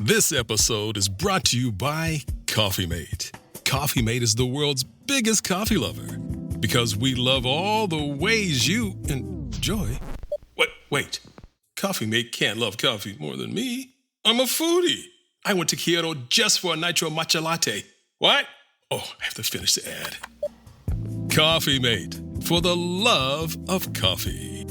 This episode is brought to you by Coffee Mate. Coffee Mate is the world's biggest coffee lover because we love all the ways you enjoy. Wait. Coffee Mate can't love coffee more than me. I'm a foodie. I went to Kyoto just for a nitro matcha latte. What? Oh, I have to finish the ad. Coffee Mate, for the love of coffee.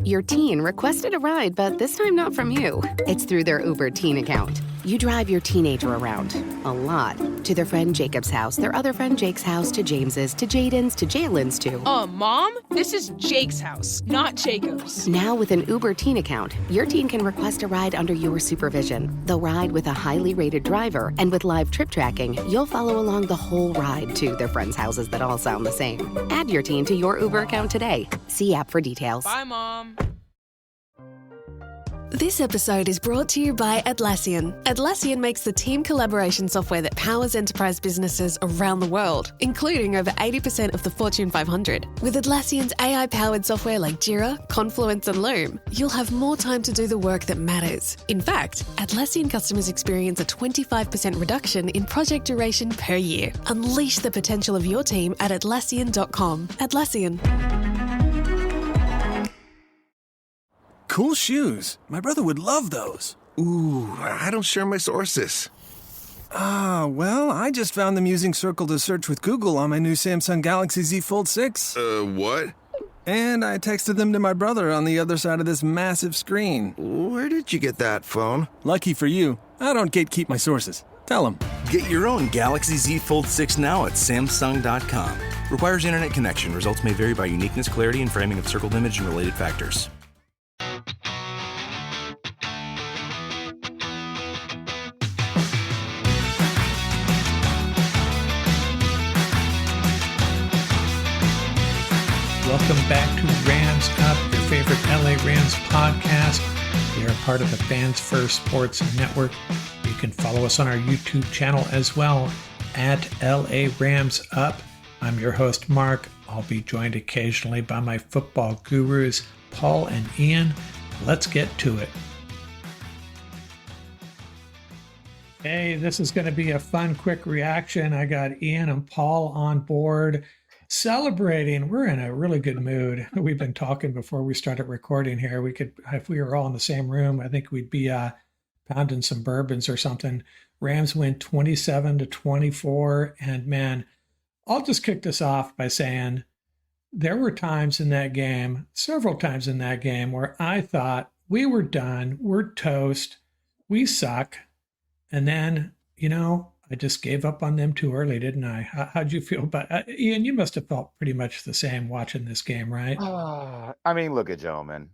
Your teen requested a ride, but this time not from you. It's through their Uber teen account. You drive your teenager around, a lot, to their friend Jacob's house, their other friend Jake's house, to James's, to Jaden's, to Jalen's, to... Mom? This is Jake's house, not Jacob's. Now with an Uber teen account, your teen can request a ride under your supervision. They'll ride with a highly rated driver, and with live trip tracking, you'll follow along the whole ride to their friends' houses that all sound the same. Add your teen to your Uber account today. See app for details. Bye, Mom. This episode is brought to you by Atlassian. Atlassian makes the team collaboration software that powers enterprise businesses around the world, including over 80% of the Fortune 500. With Atlassian's AI-powered software like Jira, Confluence, and Loom, you'll have more time to do the work that matters. In fact, Atlassian customers experience a 25% reduction in project duration per year. Unleash the potential of your team at Atlassian.com. Atlassian. Cool shoes. My brother would love those. Ooh, I don't share my sources. Well, I just found them using Circle to search with Google on my new Samsung Galaxy Z Fold 6. What? And I texted them to my brother on the other side of this massive screen. Where did you get that phone? Lucky for you, I don't gatekeep my sources. Tell them. Get your own Galaxy Z Fold 6 now at Samsung.com. Requires internet connection. Results may vary by uniqueness, clarity, and framing of circled image and related factors. Welcome back to Rams Up, your favorite LA Rams podcast. We are part of the Fans First Sports Network. You can follow us on our YouTube channel as well at LA Rams Up. I'm your host, Mark. I'll be joined occasionally by my football gurus, Paul and Ian. Let's get to it. Hey, this is going to be a fun, quick reaction. I got Ian and Paul on board. Celebrating. We're in a really good mood. We've been talking before we started recording here. We could, if we were all in the same room, I think we'd be pounding some bourbons or something. Rams win 27-24. And man, I'll just kick this off by saying there were times in that game, several times in that game, where I thought we were done. We're toast. We suck. And then, I just gave up on them too early, didn't I? How'd you feel about Ian? You must have felt pretty much the same watching this game, right? Look at gentlemen.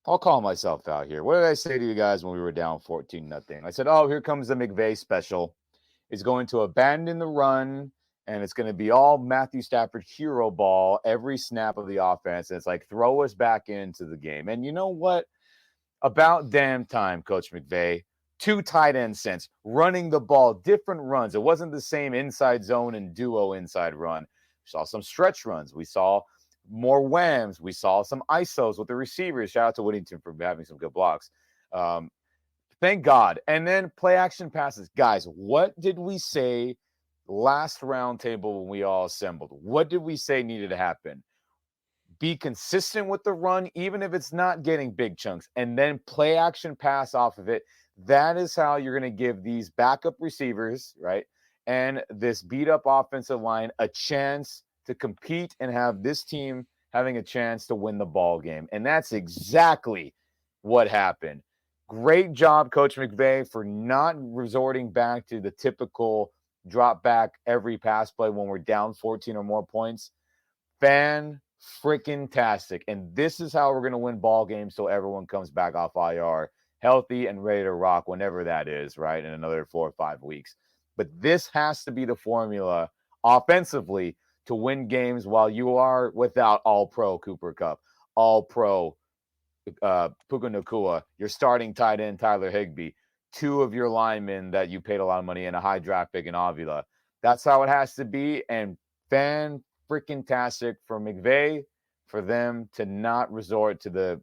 I'll call myself out here. What did I say to you guys when we were down 14-0? I said, here comes the McVay special. It's going to abandon the run, and it's going to be all Matthew Stafford hero ball every snap of the offense. And it's like, throw us back into the game. And you know what? About damn time, Coach McVay. 2 tight end sets, running the ball, different runs. It wasn't the same inside zone and duo inside run. We saw some stretch runs. We saw more whams. We saw some ISOs with the receivers. Shout out to Whittington for having some good blocks. Thank God. And then play action passes. Guys, what did we say last round table when we all assembled? What did we say needed to happen? Be consistent with the run, even if it's not getting big chunks, and then play action pass off of it. That is how you're going to give these backup receivers, right, and this beat-up offensive line a chance to compete and have this team having a chance to win the ball game. And that's exactly what happened. Great job, Coach McVay, for not resorting back to the typical drop back every pass play when we're down 14 or more points. Fan-freaking-tastic. And this is how we're going to win ball games till everyone comes back off IR. Healthy and ready to rock whenever that is, right, in another 4 or 5 weeks. But this has to be the formula offensively to win games while you are without all-pro Cooper Kupp, all-pro Puka Nacua, your starting tight end Tyler Higbee, 2 of your linemen that you paid a lot of money and a high draft pick in Avila. That's how it has to be, and fan-freaking-tastic for McVay for them to not resort to the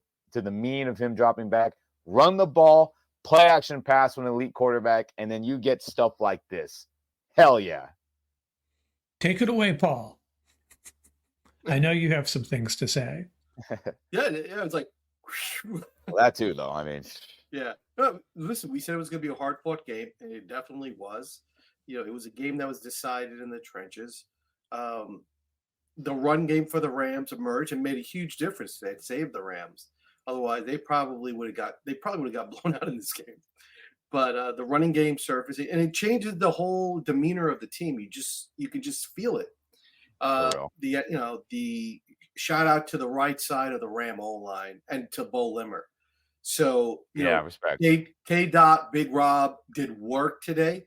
mean of him dropping back. Run the ball, play action pass from an elite quarterback, and then you get stuff like this. Hell yeah. Take it away, Paul. I know you have some things to say. Yeah, it's like. Well, that too, though. I mean, yeah. No, listen, we said it was going to be a hard-fought game, and it definitely was. It was a game that was decided in the trenches. The run game for the Rams emerged and made a huge difference today. It saved the Rams. Otherwise, they probably would have got blown out in this game. But the running game surfaced, and it changes the whole demeanor of the team. You can just feel it. The shout out to the right side of the Ram O-line and to Bo Limmer. So respect. K. Dot, Big Rob did work today.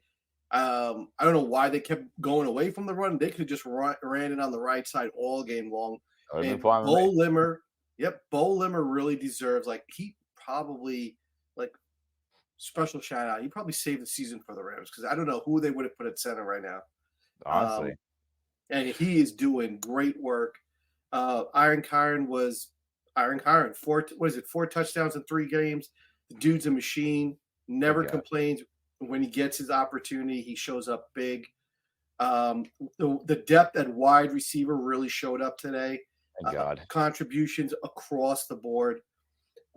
I don't know why they kept going away from the run. They could have just ran it on the right side all game long. And Bo Limmer really deserves, he probably, special shout out. He probably saved the season for the Rams because I don't know who they would have put at center right now. Honestly. And he is doing great work. Iron Kyron. 4 touchdowns in 3 games. The dude's a machine. Never complains. When he gets his opportunity, he shows up big. The depth at wide receiver really showed up today. Thank God. Contributions across the board.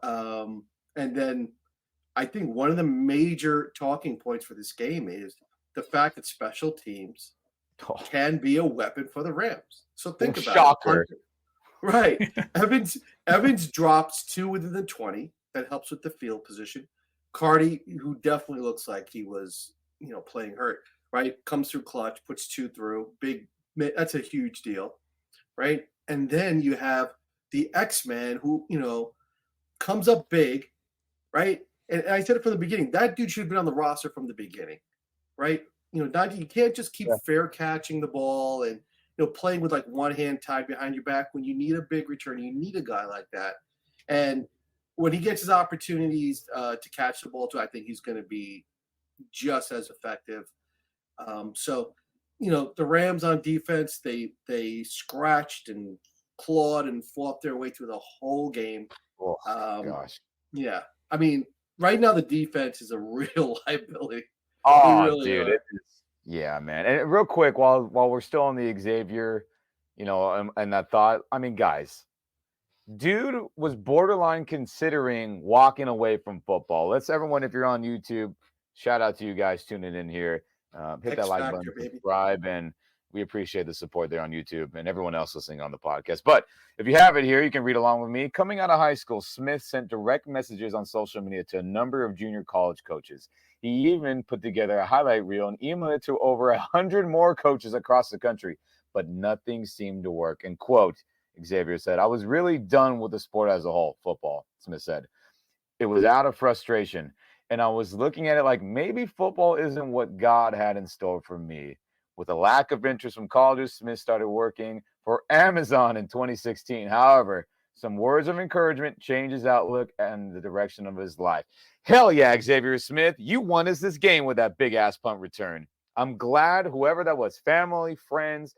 And then I think one of the major talking points for this game is the fact that special teams can be a weapon for the Rams. So think about it. Right. Evans drops 2 within the 20. That helps with the field position. Cardi, who definitely looks like he was, playing hurt, right? Comes through clutch, puts 2 through. Big, that's a huge deal, right? And then you have the X-Man who, comes up big, right? And I said it from the beginning, that dude should have been on the roster from the beginning, right? You can't just keep fair catching the ball and, playing with one hand tied behind your back when you need a big return. You need a guy like that. And when he gets his opportunities to catch the ball too, I think he's going to be just as effective. So, the Rams on defense, they scratched and clawed and fought their way through the whole game. Oh, gosh. Yeah. I mean, right now the defense is a real liability. Oh, really dude. It is. Yeah, man. And real quick, while we're still on the Xavier, and that thought, I mean, guys, dude was borderline considering walking away from football. Let's everyone, if you're on YouTube, shout out to you guys tuning in here. Hit that like button, subscribe, and we appreciate the support there on YouTube and everyone else listening on the podcast. But if you have it here, you can read along with me. Coming out of high school, Smith sent direct messages on social media to a number of junior college coaches. He even put together a highlight reel and emailed it to over 100 more coaches across the country, but nothing seemed to work. And quote, Xavier said, "I was really done with the sport as a whole," football, Smith said. "It was out of frustration. And I was looking at it like maybe football isn't what God had in store for me." With a lack of interest from colleges, Smith started working for Amazon in 2016. However, some words of encouragement changed his outlook and the direction of his life. Hell yeah, Xavier Smith, you won us this game with that big-ass punt return. I'm glad whoever that was, family, friends,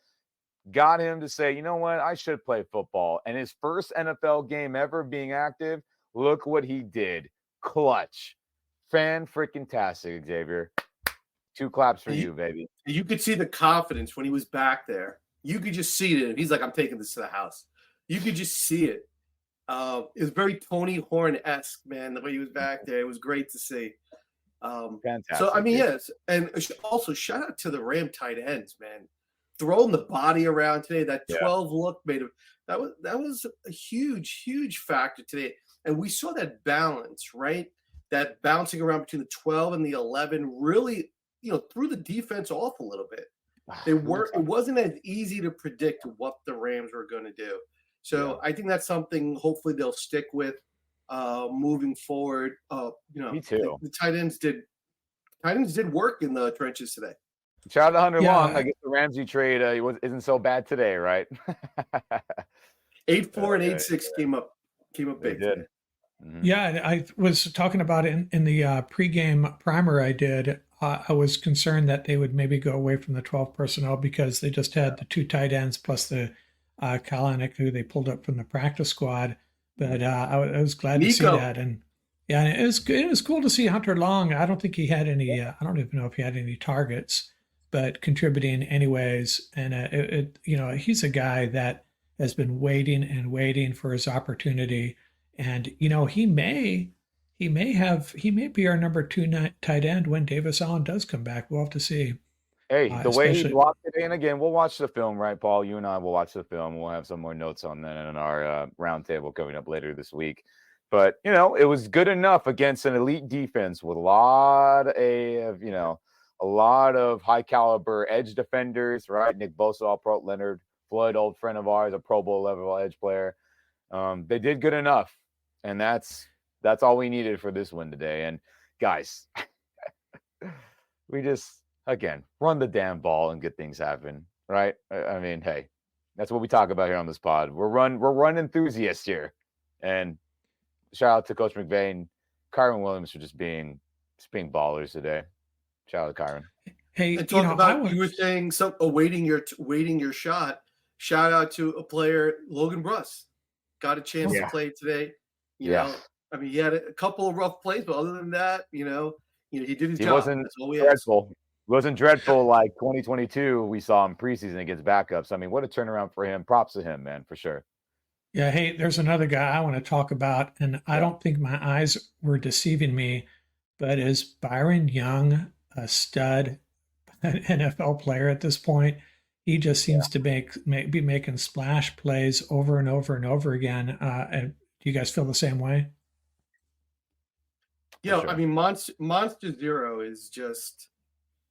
got him to say, you know what, I should play football. And his first NFL game ever being active, look what he did. Clutch. Fan-freaking-tastic, Xavier. 2 claps for you, baby. You could see the confidence when he was back there. You could just see it. He's like, I'm taking this to the house. You could just see it. It was very Tony Horn-esque, man, the way he was back there. It was great to see. Fantastic. So, I mean, yes. And also, shout out to the Ram tight ends, man. Throwing the body around today, that 12 look made him. That was a huge, huge factor today. And we saw that balance, right? That bouncing around between the 12 and the 11 really, threw the defense off a little bit. It wasn't as easy to predict what the Rams were going to do. So I think that's something hopefully they'll stick with moving forward. Me too. The tight ends did work in the trenches today. Shout out to Hunter Long. I guess the Ramsey trade isn't so bad today, right? 8-4 and 8-6 came up big. Did. Mm-hmm. Yeah, I was talking about it in the pregame primer I did. I was concerned that they would maybe go away from the 12 personnel because they just had the 2 tight ends plus the Kalanick who they pulled up from the practice squad. But I was glad to see that. And Yeah, and it was cool to see Hunter Long. I don't think he had any. I don't even know if he had any targets, but contributing anyways. And he's a guy that has been waiting and waiting for his opportunity. And he may be our number two tight end when Davis Allen does come back. We'll have to see. Hey, the way he Especially, blocked it, and again, we'll watch the film, right, Paul? You and I will watch the film. We'll have some more notes on that in our roundtable coming up later this week. But it was good enough against an elite defense with a lot of high caliber edge defenders, right? Nick Bosa, all pro, Leonard Floyd, old friend of ours, a Pro Bowl level edge player. They did good enough, and that's all we needed for this win today. And guys, we just again run the damn ball and get things happen, right? I mean, hey, that's what we talk about here on this pod. We're run enthusiasts here, and shout out to Coach McVay and Kyron Williams for just being ballers today. Shout out to Kyron. Hey, and talk about you were saying waiting your shot. Shout out to a player, Logan Bruss, got a chance to play today. You know, I mean, he had a couple of rough plays, but other than that, he did his job. Wasn't dreadful. It wasn't dreadful like 2022 we saw in preseason against backups. I mean, what a turnaround for him. Props to him, man, for sure. Yeah, hey, there's another guy I want to talk about, and I don't think my eyes were deceiving me, but is Byron Young a stud NFL player at this point? He just seems to be making splash plays over and over and over again. And do you guys feel the same way? Yeah, sure. I mean, Monster Zero is just.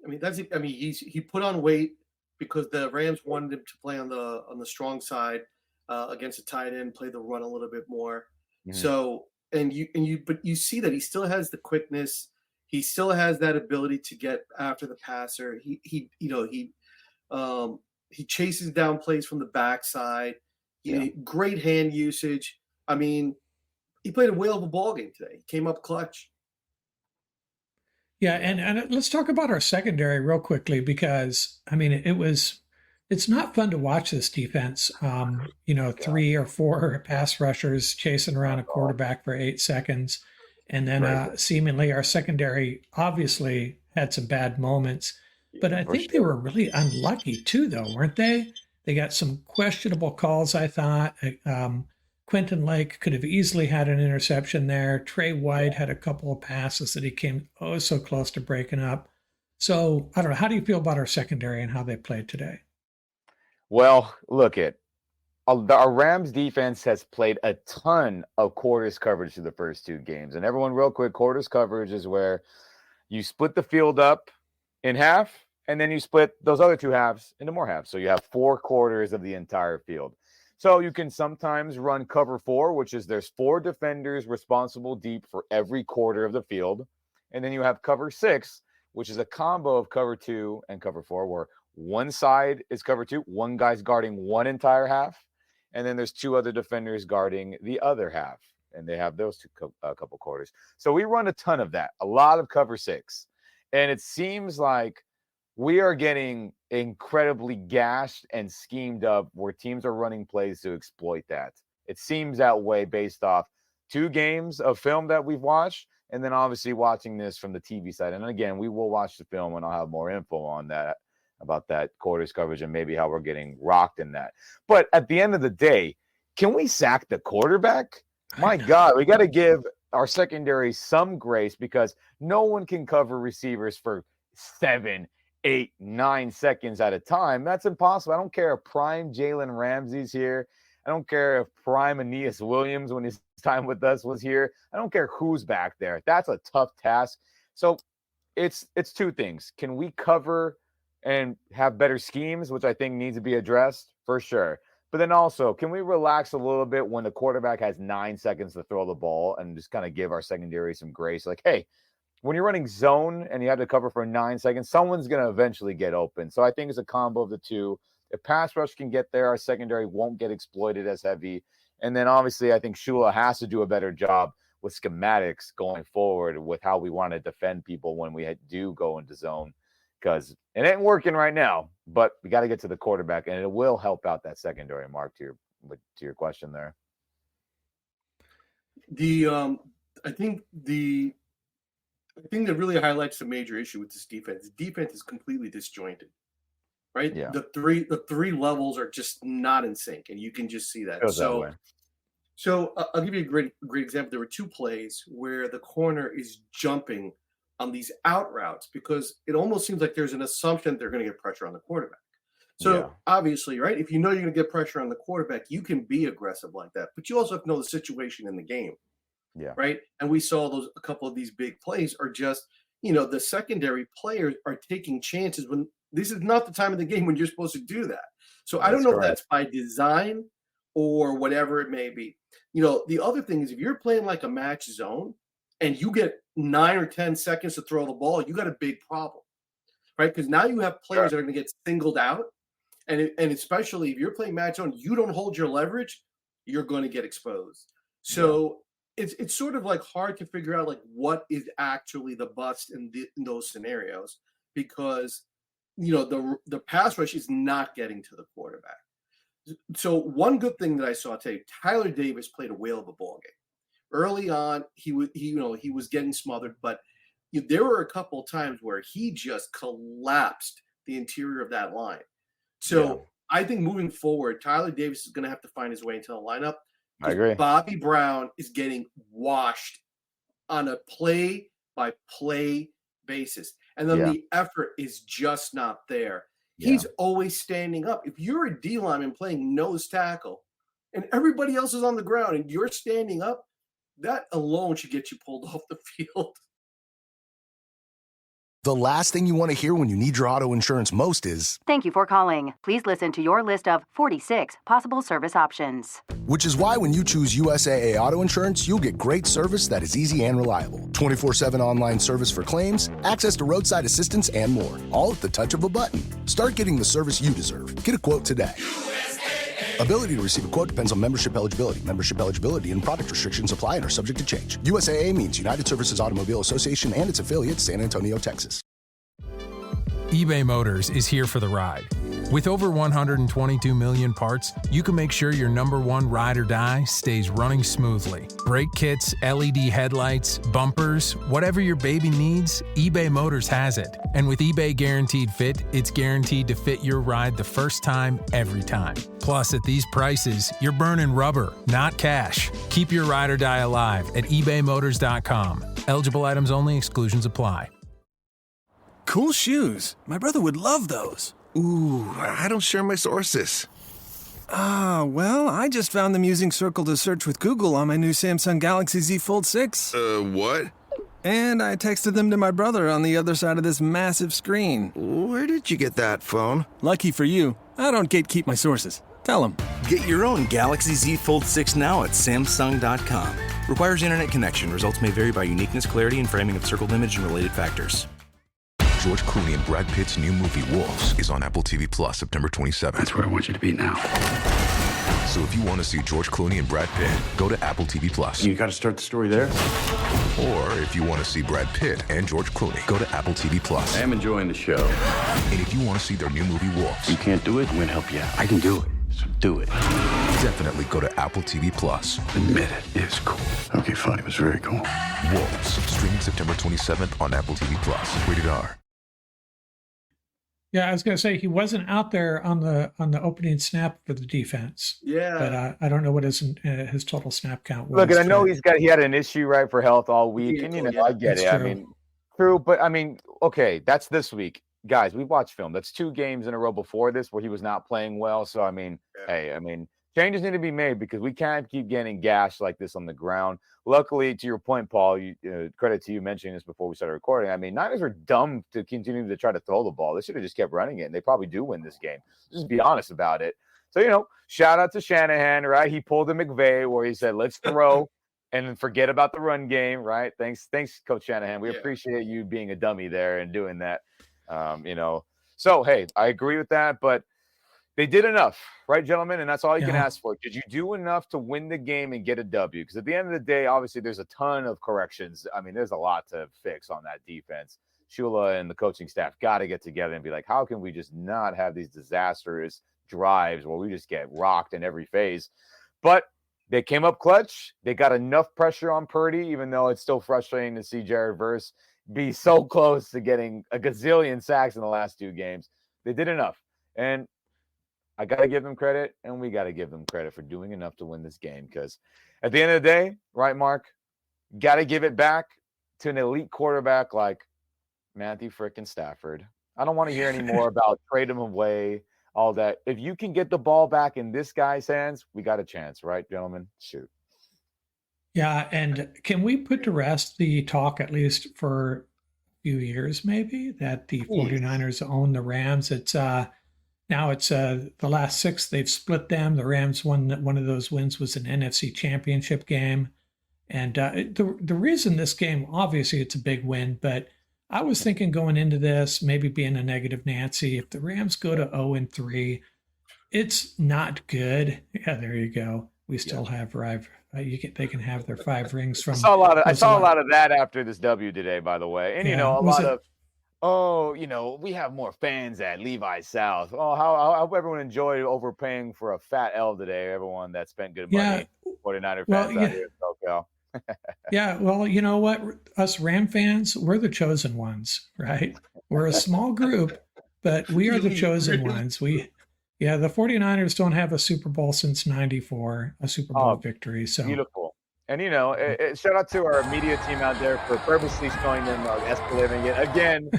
I mean, he put on weight because the Rams wanted him to play on the strong side against a tight end, play the run a little bit more. Mm-hmm. So but you see that he still has the quickness. He still has that ability to get after the passer. He chases down plays from the backside. Great hand usage. I mean, he played a whale of a ball game today. He came up clutch. Yeah, and let's talk about our secondary real quickly because I mean it's not fun to watch this defense. 3 or 4 pass rushers chasing around a quarterback for 8 seconds. And then seemingly our secondary obviously had some bad moments, but I think they were really unlucky too, though, weren't they? They got some questionable calls, I thought. Quentin Lake could have easily had an interception there. Trey White had a couple of passes that he came so close to breaking up. So I don't know. How do you feel about our secondary and how they played today? Well, look our Rams defense has played a ton of quarters coverage through the first 2 games. And everyone real quick, quarters coverage is where you split the field up in half and then you split those other 2 halves into more halves. So you have 4 quarters of the entire field. So you can sometimes run cover 4, which is there's 4 defenders responsible deep for every quarter of the field. And then you have cover 6, which is a combo of cover 2 and cover 4, where one side is cover 2, one guy's guarding one entire half, and then there's 2 other defenders guarding the other half. And they have those 2 couple quarters. So we run a ton of that, a lot of cover 6. And it seems like we are getting incredibly gashed and schemed up where teams are running plays to exploit that. It seems that way based off 2 games of film that we've watched, and then obviously watching this from the TV side. And again, we will watch the film and I'll have more info on that, about that quarters coverage and maybe how we're getting rocked in that. But at the end of the day, can we sack the quarterback? My God, we got to give our secondary some grace because no one can cover receivers for 7, 8, 9 seconds at a time. That's impossible. I don't care if prime Jalen Ramsey's here. I don't care if prime Aeneas Williams, when his time with us, was here. I don't care who's back there. That's a tough task. So it's 2 things. Can we cover and have better schemes, which I think needs to be addressed for sure. But then also, can we relax a little bit when the quarterback has 9 seconds to throw the ball and just kind of give our secondary some grace? Like, hey, when you're running zone and you have to cover for 9 seconds, someone's going to eventually get open. So I think it's a combo of the 2. If pass rush can get there, our secondary won't get exploited as heavy. And then obviously I think Shula has to do a better job with schematics going forward with how we want to defend people when we do go into zone, because it ain't working right now, but we got to get to the quarterback and it will help out that secondary. Mark, to your question there. The I think the thing that really highlights the major issue with this defense. The defense is completely disjointed, right? Yeah. The three levels are just not in sync, and you can just see that. Feels that way. So I'll give you a great example. There were two plays where the corner is jumping on these out routes because it almost seems like there's an assumption they're going to get pressure on the quarterback. So obviously, right, if you know you're going to get pressure on the quarterback, you can be aggressive like that. But you also have to know the situation in the game. Yeah. Right. And we saw a couple of these big plays are just, the secondary players are taking chances when this is not the time of the game when you're supposed to do that. So I don't know if that's by design or whatever it may be. The other thing is if you're playing like a match zone and you get 9 or 10 seconds to throw the ball, you got a big problem. Right. Because now you have players that are going to get singled out. And especially if you're playing match zone, you don't hold your leverage, you're going to get exposed. So it's sort of like hard to figure out like what is actually the bust in those scenarios because the pass rush is not getting to the quarterback. So one good thing that I saw today, Tyler Davis played a whale of a ball game. Early on, he was getting smothered, but there were a couple of times where he just collapsed the interior of that line. So I think moving forward, Tyler Davis is going to have to find his way into the lineup. I agree. Bobby Brown is getting washed on a play-by-play basis. And then the effort is just not there. Yeah. He's always standing up. If you're a D lineman playing nose tackle and everybody else is on the ground and you're standing up, that alone should get you pulled off the field. The last thing you want to hear when you need your auto insurance most is, "Thank you for calling. Please listen to your list of 46 possible service options." Which is why when you choose USAA Auto Insurance, you'll get great service that is easy and reliable. 24/7 online service for claims, access to roadside assistance, and more. All at the touch of a button. Start getting the service you deserve. Get a quote today. USAA. Ability to receive a quote depends on membership eligibility. Membership eligibility and product restrictions apply and are subject to change. USAA means United Services Automobile Association and its affiliates, San Antonio, Texas. eBay Motors is here for the ride. With over 122 million parts, you can make sure your number one ride or die stays running smoothly. Brake kits, LED headlights, bumpers, whatever your baby needs, eBay Motors has it. And with eBay Guaranteed Fit, it's guaranteed to fit your ride the first time, every time. Plus, at these prices, you're burning rubber, not cash. Keep your ride or die alive at ebaymotors.com. Eligible items only, exclusions apply. Cool shoes. My brother would love those. Ooh, I don't share my sources. Well, I just found them using Circle to search with Google on my new Samsung Galaxy Z Fold 6. What? And I texted them to my brother on the other side of this massive screen. Where did you get that phone? Lucky for you, I don't gatekeep my sources. Tell them. Get your own Galaxy Z Fold 6 now at Samsung.com. Requires internet connection. Results may vary by uniqueness, clarity, and framing of circled image and related factors. George Clooney and Brad Pitt's new movie, Wolves, is on Apple TV Plus September 27th. That's where I want you to be now. So if you want to see George Clooney and Brad Pitt, go to Apple TV Plus. You got to start the story there. Or if you want to see Brad Pitt and George Clooney, go to Apple TV Plus. I am enjoying the show. And if you want to see their new movie, Wolves. You can't do it, I'm going to help you out. I can do it, so do it. Definitely go to Apple TV Plus. Admit it is cool. Okay, fine, it was very cool. Wolves, streaming September 27th on Apple TV Plus. Rated R. Yeah, I was going to say he wasn't out there on the opening snap for the defense. Yeah, but I don't know what his total snap count was. Look, and I know he had an issue right for health all week, and I get it. True. I mean, true, but I mean, okay, that's this week, guys. We watched film. That's 2 games in a row before this where he was not playing well. So I mean, hey, I mean, changes need to be made because we can't keep getting gashed like this on the ground. Luckily, to your point, Paul, credit to you mentioning this before we started recording. I mean, Niners are dumb to continue to try to throw the ball. They should have just kept running it, and they probably do win this game. Just be honest about it. So, shout out to Shanahan, right? He pulled a McVay where he said, let's throw and forget about the run game, right? Thanks, Coach Shanahan. We appreciate you being a dummy there and doing that, So, hey, I agree with that, but they did enough, right, gentlemen? And that's all you can ask for. Did you do enough to win the game and get a W? Because at the end of the day, obviously, there's a ton of corrections. I mean, there's a lot to fix on that defense. Shula and the coaching staff got to get together and be like, how can we just not have these disastrous drives where we just get rocked in every phase? But They came up clutch. They got enough pressure on Purdy, even though it's still frustrating to see Jared Verse be so close to getting a gazillion sacks in the last 2 games. They did enough. And I got to give them credit, and we got to give them credit for doing enough to win this game, because at the end of the day, right, Mark, got to give it back to an elite quarterback like Matthew frickin' Stafford. I don't want to hear any more about trade him away, all that. If you can get the ball back in this guy's hands, we got a chance, right, gentlemen? Shoot. Yeah, and can we put to rest the talk, at least for a few years maybe, that the 49ers own the Rams? It's now it's the last 6 they've split them. The Rams won, one of those wins was an NFC Championship game. And the reason this game, obviously it's a big win, but I was thinking going into this, maybe being a negative Nancy, if the Rams go to 0-3, it's not good. Yeah, there you go. We still have they can have their 5 rings from. I saw a lot of that after this W today, by the way. And, we have more fans at Levi South. Oh, I hope everyone enjoyed overpaying for a fat L today, everyone that spent good money. 49er fans out here in SoCal. Yeah, well, you know what? Us Ram fans, we're the chosen ones, right? We're a small group, but we are the chosen ones. The 49ers don't have a Super Bowl since '94, a Super Bowl victory. So beautiful. And, shout out to our media team out there for purposely showing them escalating it again,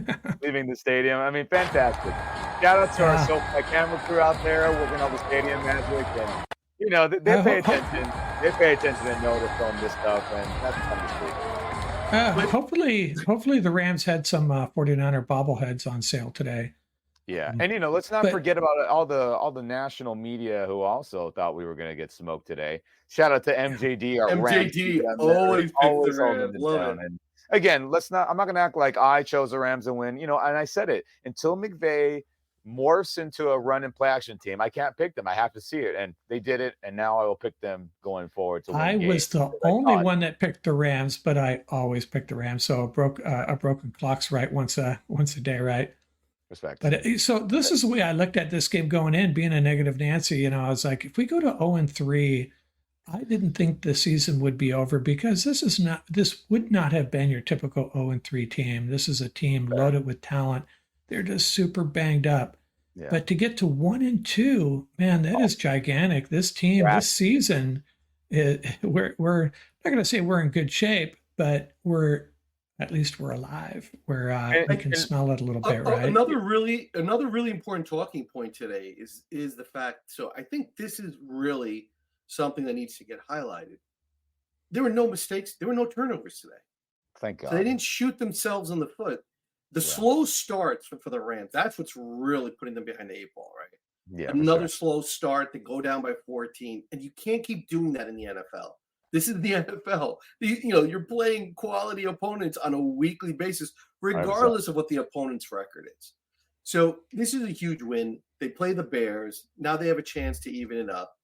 leaving the stadium. I mean, fantastic. Shout out to our SoFi camera crew out there working on the stadium magic. And, they pay attention. They pay attention and know to film this stuff, and that's fun to see. Hopefully the Rams had some 49er bobbleheads on sale today. Yeah, and let's not forget about all the national media who also thought we were going to get smoked today. Shout out to MJD, our MJD, always picks the Rams. Love it. And again, I'm not going to act like I chose the Rams to win. And I said it, until McVay morphs into a run and play action team, I can't pick them. I have to see it, and they did it, and now I will pick them going forward. I was the only one that picked the Rams, but I always pick the Rams. So a broken clock's right once a day, right? Respect. But so this is the way I looked at this game going in, being a negative Nancy. I was like, if we go to 0-3, I didn't think the season would be over, because this would not have been your typical 0-3 team. This is a team loaded with talent. They're just super banged up. Yeah. But to get to 1-2, man, that is gigantic. This team, this season, we're not going to say we're in good shape, but at least we're alive. We can smell it a little bit, right? Another really important talking point today is the fact. So I think this is really something that needs to get highlighted. There were no mistakes. There were no turnovers today. Thank God. So they didn't shoot themselves in the foot. The slow starts for the Rams, that's what's really putting them behind the 8 ball, right? Yeah. Another slow start, they go down by 14, and you can't keep doing that in the NFL. This is the NFL. You're playing quality opponents on a weekly basis, regardless of what the opponent's record is. So this is a huge win. They play the Bears. Now they have a chance to even it up.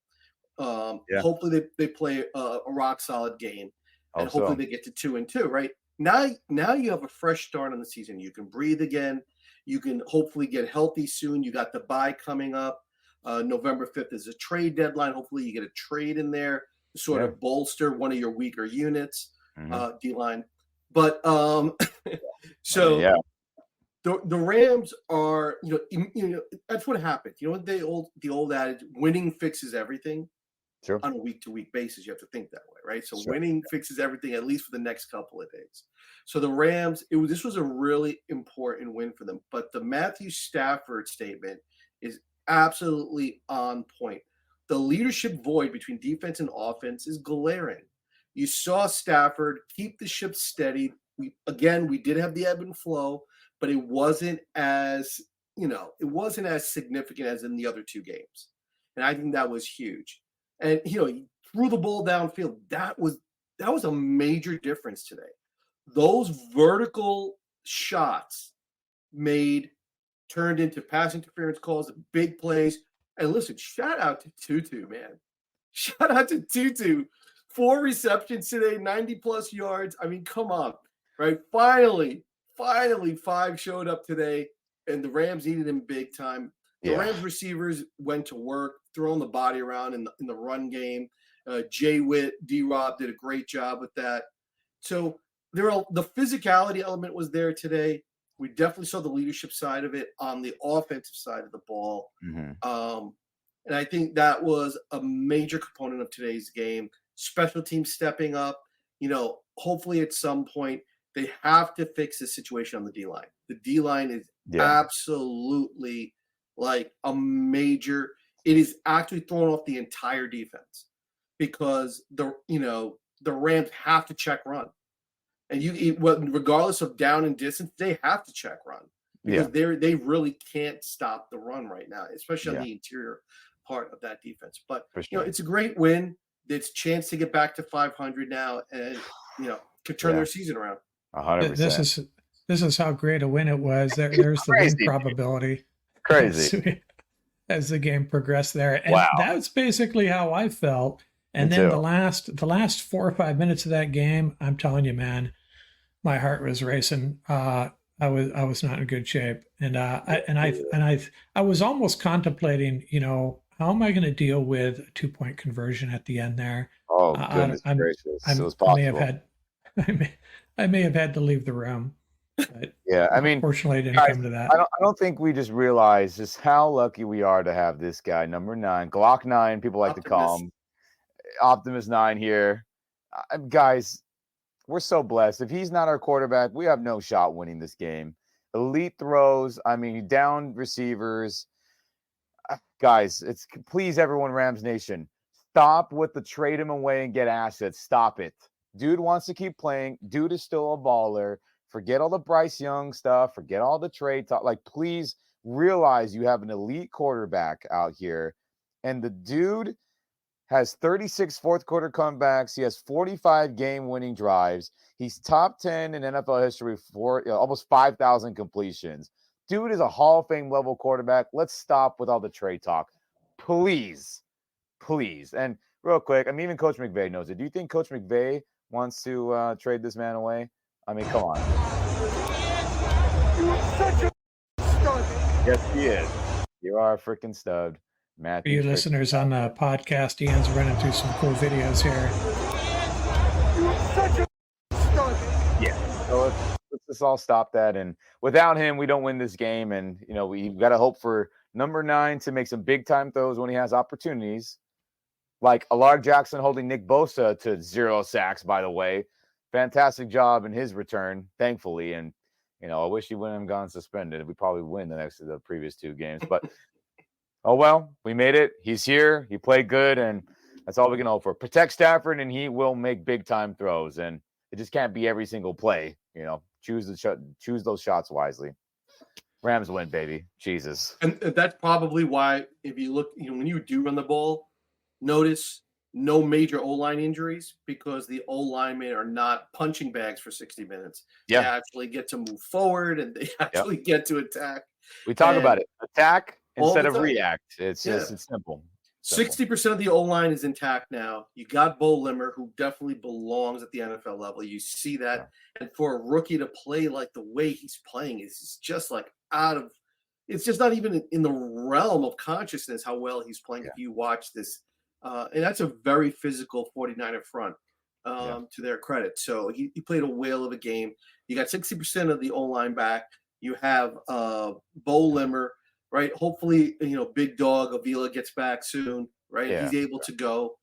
Hopefully they play a rock solid game, and hopefully they get to 2-2, right? Now you have a fresh start on the season. You can breathe again. You can hopefully get healthy soon. You got the bye coming up. November 5th is a trade deadline. Hopefully you get a trade in there to sort of bolster one of your weaker units, D-line. But the Rams are, that's what happens. The old adage, winning fixes everything. Sure. On a week-to-week basis, you have to think that way, right? So winning fixes everything, at least for the next couple of days. So the Rams, this was a really important win for them. But the Matthew Stafford statement is absolutely on point. The leadership void between defense and offense is glaring. You saw Stafford keep the ship steady. We did have the ebb and flow, but it wasn't as significant as in the other 2 games. And I think that was huge. And he threw the ball downfield. That was a major difference today. Those vertical shots turned into pass interference calls, big plays. And listen, shout out to Tutu, man. Shout out to Tutu. 4 receptions today, 90+ yards. I mean, come on, right? Finally, 5 showed up today, and the Rams needed him big time. The Rams receivers went to work, throwing the body around in the run game. Jay Witt, D-Rob did a great job with that. So the physicality element was there today. We definitely saw the leadership side of it on the offensive side of the ball. And I think that was a major component of today's game. Special teams stepping up. Hopefully at some point they have to fix the situation on the D-line. The D-line is absolutely like a major – it is actually throwing off the entire defense because the Rams have to check run. And regardless of down and distance, they have to check run because they really can't stop the run right now, especially on the interior part of that defense. But it's a great win. It's a chance to get back to 500 now, and could turn their season around. 100%. This is how great a win it was. There's the win probability. Crazy. As the game progressed there, and that's basically how I felt. And then the last 4 or 5 minutes of that game, I'm telling you, man, my heart was racing. I was not in good shape, and I was almost contemplating, how am I going to deal with a 2-point conversion at the end there? Oh, goodness gracious! It was possible. I may have had to leave the room. But fortunately, it didn't come to that. I don't think we just realize just how lucky we are to have this guy, number 9, Glock 9. People like to call him. Optimus 9 here. Guys, we're so blessed. If he's not our quarterback, we have no shot winning this game. Elite throws, down receivers. Guys, please, everyone, Rams Nation, stop with the trade him away and get assets. Stop it. Dude wants to keep playing. Dude is still a baller. Forget all the Bryce Young stuff. Forget all the trade talk. Please realize you have an elite quarterback out here. And the dude has 36 fourth-quarter comebacks. He has 45 game-winning drives. He's top 10 in NFL history for almost 5,000 completions. Dude is a Hall of Fame level quarterback. Let's stop with all the trade talk. Please. And real quick, even Coach McVay knows it. Do you think Coach McVay wants to trade this man away? Come on. You are such a stud. Yes, he is. You are a freaking stud. Matthew. For you listeners on the podcast, Ian's running through some cool videos here. You are such a stud. Yeah. So let's just all stop that. And without him, we don't win this game. And, we've got to hope for number 9 to make some big-time throws when he has opportunities. Like Alard Jackson holding Nick Bosa to 0 sacks, by the way. Fantastic job in his return, thankfully. And, I wish he wouldn't have gone suspended. We probably win the previous 2 games. But, oh, well, we made it. He's here. He played good, and that's all we can hope for. Protect Stafford, and he will make big-time throws. And it just can't be every single play. Choose those shots wisely. Rams win, baby. Jesus. And that's probably why, if you look, when you do run the ball, notice no major O-line injuries because the O-linemen are not punching bags for 60 minutes. Yeah. They actually get to move forward and they actually get to attack. We talk about it. Attack instead of react. It's simple. 60% of the O-line is intact now. You got Bo Limmer, who definitely belongs at the NFL level. You see that. Yeah. And for a rookie to play like the way he's playing is just like it's just not even in the realm of consciousness how well he's playing if you watch this. And that's a very physical 49er front to their credit. So he played a whale of a game. You got 60% of the O-line back. You have Bo Limmer, right? Hopefully, big dog Avila gets back soon, right? Yeah. He's able to go.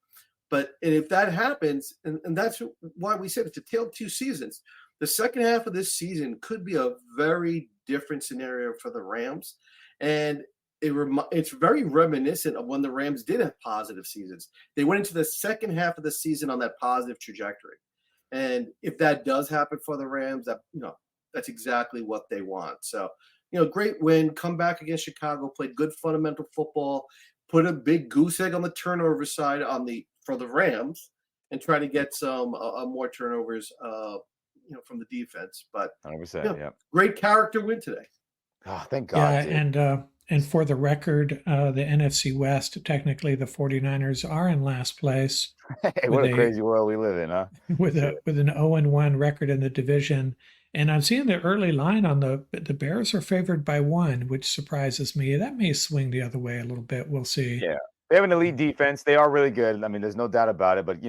And if that happens, and that's why we said it's a tale of 2 seasons. The second half of this season could be a very different scenario for the Rams. And it's very reminiscent of when the Rams did have positive seasons. They went into the second half of the season on that positive trajectory. And if that does happen for the Rams, that's exactly what they want. So, great win, come back against Chicago, played good fundamental football, put a big goose egg on the turnover side for the Rams, and try to get some more turnovers, from the defense. But 100%, great character win today. Oh, thank God. Yeah, and for the record, the NFC West, technically the 49ers are in last place. Hey, what a crazy world we live in, huh? With an 0-1 record in the division. And I'm seeing the early line on the Bears are favored by 1, which surprises me. That may swing the other way a little bit. We'll see. Yeah. They have an elite defense. They are really good. I mean, there's no doubt about it. But,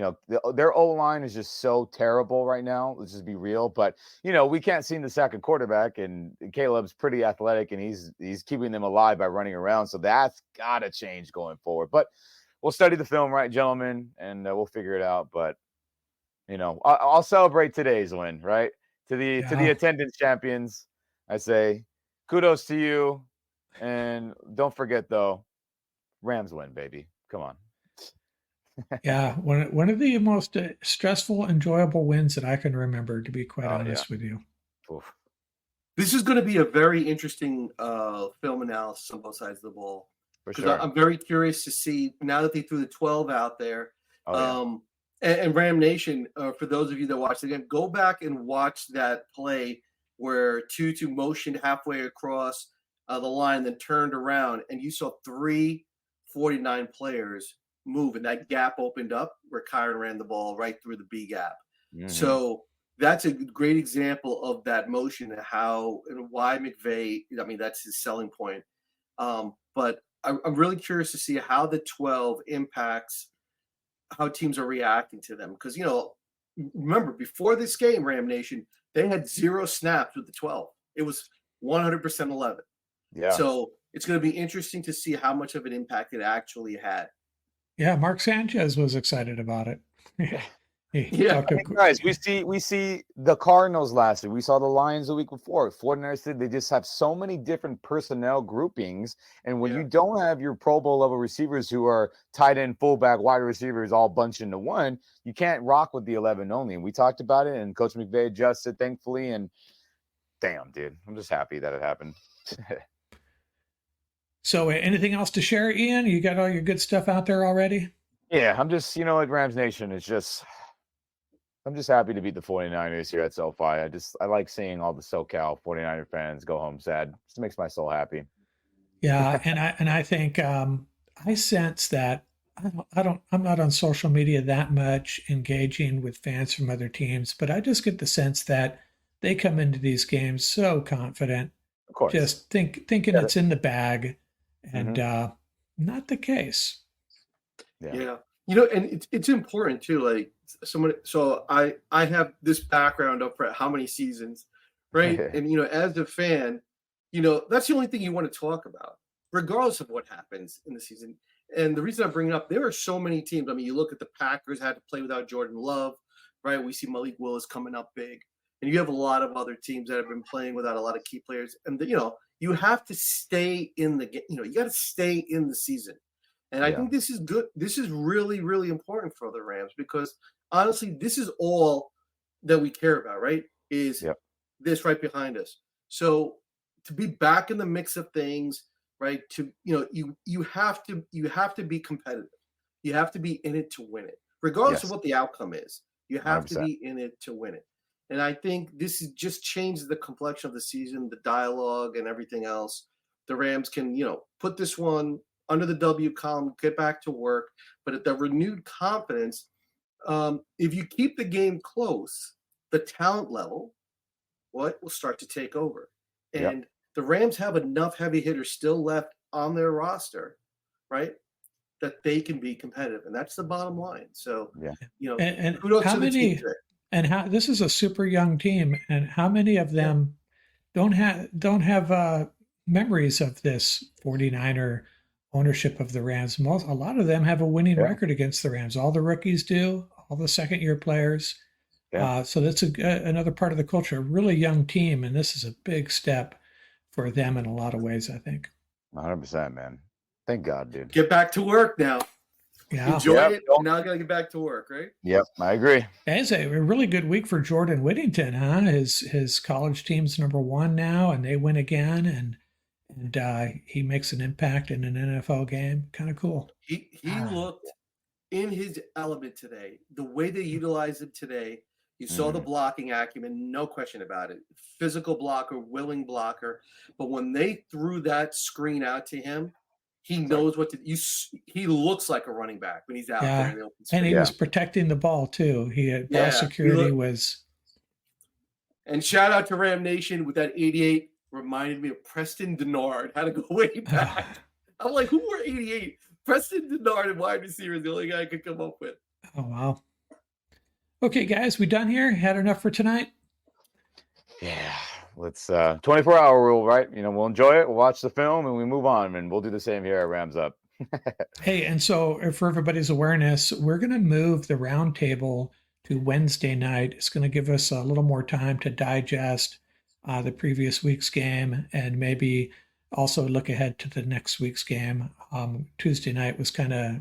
their O-line is just so terrible right now. Let's just be real. But, we can't seem to sack a quarterback. And Caleb's pretty athletic, and he's keeping them alive by running around. So that's got to change going forward. But we'll study the film, right, gentlemen, and we'll figure it out. But, I'll celebrate today's win, right? To the attendance champions, I say kudos to you. And don't forget, though, Rams win, baby. Come on. Yeah, one of the most stressful, enjoyable wins that I can remember, to be quite honest with you. Oof. This is going to be a very interesting film analysis on both sides of the ball. Because sure. I'm very curious to see, now that they threw the 12 out there, Oh, and Ram Nation, for those of you that watched it again, go back and watch that play where Tutu motioned halfway across the line, then turned around, and you saw 3 49 players move, and that gap opened up where Kyron ran the ball right through the B gap. Mm-hmm. So that's a great example of that motion and how and why McVay, I mean, that's his selling point. But I'm really curious to see how the 12 impacts how teams are reacting to them. Because, remember, before this game, Ram Nation, they had 0 snaps with the 12. It was 100% 11. Yeah. So it's going to be interesting to see how much of an impact it actually had. Yeah, Mark Sanchez was excited about it. Guys, we see the Cardinals last week. We saw the Lions the week before. 49ers, they just have so many different personnel groupings. And when you don't have your Pro Bowl level receivers who are tight end, fullback, wide receivers all bunched into one, you can't rock with the 11 only. And we talked about it, and Coach McVay adjusted, thankfully. And damn, dude, I'm just happy that it happened. So anything else to share, Ian? You got all your good stuff out there already? Yeah, I'm just, at Rams Nation, I'm just happy to beat the 49ers here at SoFi. I like seeing all the SoCal 49er fans go home sad. Just makes my soul happy. Yeah, and I think I sense that I'm not on social media that much engaging with fans from other teams, but I just get the sense that they come into these games so confident, of course, just thinking it's in the bag, and not the case. Yeah. And it's important too. Like so I have this background up for how many seasons, right? And as a fan, that's the only thing you want to talk about, regardless of what happens in the season. And the reason I bring it up, there are so many teams. I mean, you look at the Packers had to play without Jordan Love, right? We see Malik Willis coming up big, and you have a lot of other teams that have been playing without a lot of key players. And you have to stay in the game. You got to stay in the season. And I think this is good. This is really, really important for the Rams because honestly, this is all that we care about, right? Is this right behind us. So to be back in the mix of things, right? To you have to be competitive. You have to be in it to win it, regardless of what the outcome is. You have 100%. To be in it to win it. And I think this is just changes the complexion of the season, the dialogue, and everything else. The Rams can, put this one under the W column, get back to work. But at the renewed confidence, if you keep the game close, the talent level, will start to take over. And the Rams have enough heavy hitters still left on their roster, right, that they can be competitive. And that's the bottom line. So, and kudos how to the many, team. and how this is a super young team, and how many of them don't have memories of this 49er ownership of the Rams? A lot of them have a winning record against the Rams. All the rookies do, all the second-year players. So that's another part of the culture. A really young team, and this is a big step for them in a lot of ways, I think. 100%, man. Thank God, dude. Get back to work now. Yeah. Enjoy it. Now I got to get back to work, right? Yep, I agree. It's a really good week for Jordan Whittington, huh? His college team's #1 now, and they win again, and he makes an impact in an NFL game. Kind of cool. He looked in his element today. The way they utilized him today, you saw the blocking acumen, no question about it. Physical blocker, willing blocker. But when they threw that screen out to him, he knows what to do. He looks like a running back when he's out there in the open space. And he was protecting the ball, too. He had ball security was. And shout out to Ram Nation with that 88. Reminded me of Preston Denard. Had to go way back. I'm like, who wore 88? Preston Denard at wide receiver is the only guy I could come up with. Oh, wow. Okay, guys, we done here? Had enough for tonight? Yeah. Let's 24-hour rule, right? We'll enjoy it. We'll watch the film and we move on, and we'll do the same here at Rams Up. Hey, and so for everybody's awareness, we're going to move the roundtable to Wednesday night. It's going to give us a little more time to digest the previous week's game and maybe also look ahead to the next week's game. Tuesday night was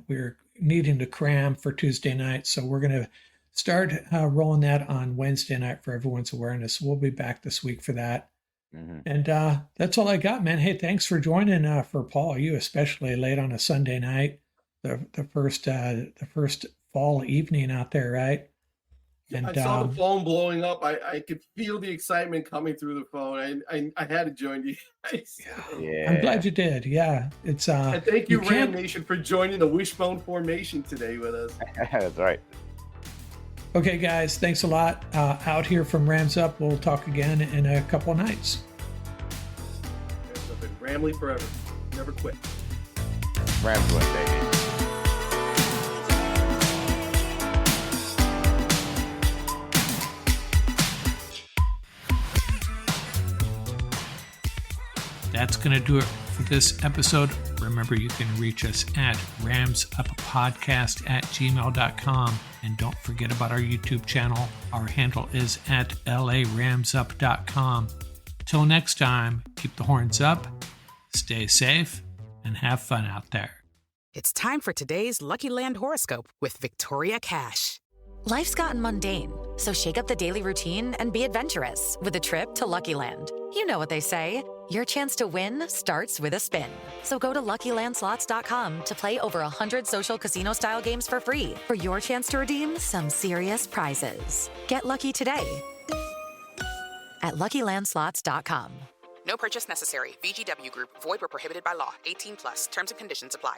we were needing to cram for Tuesday night, so we're going to start rolling that on Wednesday night for everyone's awareness. We'll be back this week for that. Mm-hmm. And that's all I got, man. Hey, thanks for joining for Paul. You especially late on a Sunday night, the first fall evening out there, right? And I saw the phone blowing up. I could feel the excitement coming through the phone. I had to join you guys. Yeah. I'm glad you did. Yeah, it's. And thank you, Ram Nation, for joining the wishbone formation today with us. That's right. Okay, guys, thanks a lot. Out here from Rams Up. We'll talk again in a couple of nights. Rams Up and Ramley forever. Never quit. Rams win, baby. That's going to do it for this episode. Remember, you can reach us at ramsuppodcast@gmail.com. And don't forget about our YouTube channel. Our handle is at laramsup.com. Till next time, keep the horns up, stay safe, and have fun out there. It's time for today's Lucky Land horoscope with Victoria Cash. Life's gotten mundane, so shake up the daily routine and be adventurous with a trip to Lucky Land. You know what they say. Your chance to win starts with a spin. So go to LuckyLandSlots.com to play over 100 social casino-style games for free for your chance to redeem some serious prizes. Get lucky today at LuckyLandSlots.com. No purchase necessary. VGW Group. Void where prohibited by law. 18+. Terms and conditions apply.